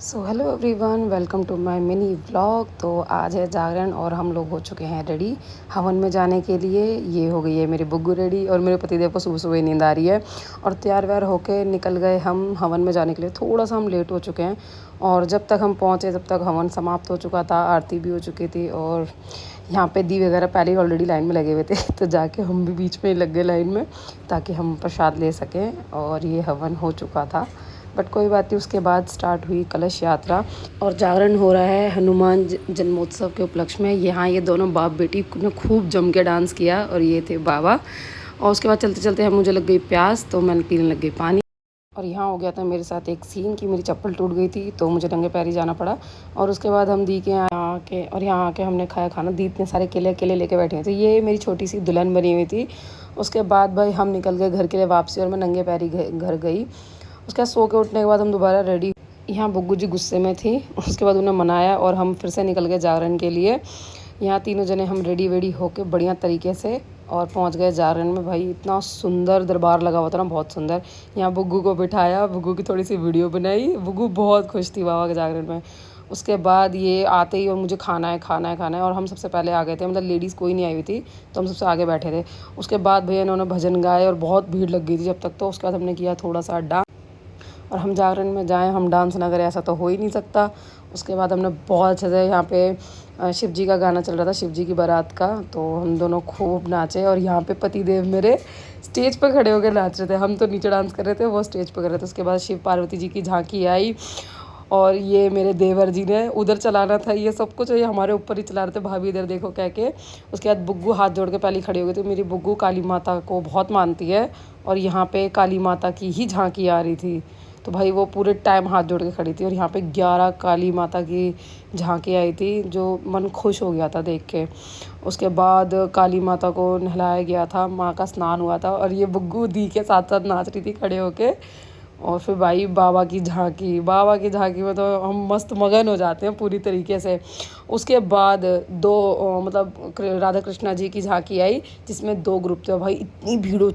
So hello everyone, welcome to my mini vlog. तो आज है जागरण और हम लोग हो चुके हैं रेडी हवन में जाने के लिए। ये हो गई है मेरी बुग्गू रेडी और मेरे पतिदेव को सुबह सुबह नींद आ रही है और तैयार व्यार होके निकल गए हम हवन में जाने के लिए। थोड़ा सा हम लेट हो चुके हैं और जब तक हम पहुँचे तब तक हवन समाप्त हो चुका था, आरती भी हो चुकी थी और यहाँ पे दी वगैरह पहले ही ऑलरेडी लाइन में लगे हुए थे तो जाके हम भी बीच में लग गए लाइन में ताकि हम प्रसाद ले सकें। और ये हवन हो चुका था बट कोई बात नहीं। उसके बाद स्टार्ट हुई कलश यात्रा और जागरण हो रहा है हनुमान जन्मोत्सव के उपलक्ष्य में। यहाँ ये दोनों बाप बेटी ने खूब जम के डांस किया और ये थे बाबा। और उसके बाद चलते चलते मुझे लग गई प्यास तो मैंने पीने लग गई पानी। और यहाँ हो गया था मेरे साथ एक सीन कि मेरी चप्पल टूट गई थी तो मुझे नंगे पैर ही जाना पड़ा। और उसके बाद हम दी के यहाँ के और यहाँ आके हमने खाया खाना। दी इतने सारे केले केले लेके बैठे हैं तो ये मेरी छोटी सी दुल्हन बनी हुई थी। उसके बाद भाई हम निकल गए घर के लिए वापसी और मैं नंगे पैर ही घर गई। उसके बाद सो के उठने के बाद हम दोबारा रेडी। यहाँ बुग्गू जी गुस्से में थी। उसके बाद उन्हें मनाया और हम फिर से निकल गए जागरण के लिए। यहाँ तीनों जने हम रेडी वेडी होके बढ़िया तरीके से और पहुँच गए जागरण में। भाई इतना सुंदर दरबार लगा हुआ था ना, बहुत सुंदर। यहाँ बुग्गू को बिठाया, बुग्गू की थोड़ी सी वीडियो बनाई। बुग्गू बहुत खुश थी बाबा के जागरण में। उसके बाद ये आते ही और मुझे खाना है खाना है खाना है और हम सबसे पहले आ गए थे। मतलब लेडीज़ कोई नहीं आई हुई थी तो हम सबसे आगे बैठे थे। उसके बाद भैया इन्होंने भजन गाए और बहुत भीड़ लग गई थी जब तक। तो उसके बाद हमने किया थोड़ा सा डांस। और हम जागरण में जाएं हम डांस ना करें ऐसा तो हो ही नहीं सकता। उसके बाद हमने बहुत अच्छे से यहाँ पे शिव जी का गाना चल रहा था, शिव जी की बारात का, तो हम दोनों खूब नाचे। और यहाँ पे पतिदेव मेरे स्टेज पर खड़े होकर नाच रहे थे। हम तो नीचे डांस कर रहे थे, वो स्टेज पर कर रहे थे। उसके बाद शिव पार्वती जी की झांकी आई और ये मेरे देवर जी ने उधर चलाना था ये सब कुछ, ये हमारे ऊपर ही चला रहे थे, भाभी इधर देखो कह के। उसके बाद बुग्गू हाथ जोड़ के पहले खड़ी हो गई थी। मेरी बुग्गू काली माता को बहुत मानती है और यहाँ पे काली माता की ही झांकी आ रही थी तो भाई वो पूरे टाइम हाथ जोड़ के खड़ी थी। और यहाँ पे 11 काली माता की झांकी आई थी जो मन खुश हो गया था देख के। उसके बाद काली माता को नहलाया गया था, माँ का स्नान हुआ था और ये बुग्गू दी के साथ साथ नाच रही थी खड़े होके। और फिर भाई बाबा की झांकी में तो हम मस्त मगन हो जाते हैं पूरी तरीके से। उसके बाद मतलब राधा कृष्णा जी की झांकी आई जिसमें 2 ग्रुप थे। भाई इतनी भीड़ हो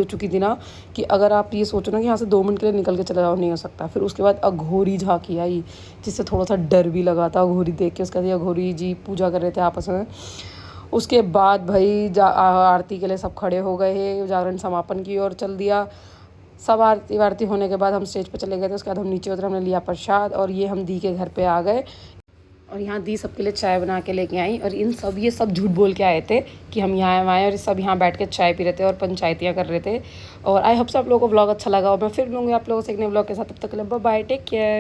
चुकी थी ना कि अगर आप ये सोचो ना कि यहाँ से 2 मिनट के लिए निकल के चला जाओ, नहीं हो सकता। फिर उसके बाद अघोरी झांकी आई जिससे थोड़ा सा डर भी लगा था अघोरी देख के। उसके बाद अघोरी जी पूजा कर रहे थे आपस में। उसके बाद भाई आरती के लिए सब खड़े हो गए, जागरण समापन की ओर चल दिया। सब आरती वारती होने के बाद हम स्टेज पर चले गए थे। उसके बाद हम नीचे उतरे, हमने लिया प्रसाद और ये हम दी के घर पे आ गए। और यहाँ दी सबके लिए चाय बना के लेके आई और ये सब झूठ बोल के आए थे कि हम यहाँ आए और सब यहाँ बैठ के चाय पी रहे थे और पंचायतियाँ कर रहे थे। और आई होप सब आप लोगों को व्लॉग अच्छा लगा और मैं फिर मिलूँगी आप लोगों से एक नए व्लॉग के साथ। तब तक के लिए बाय बाय, टेक केयर।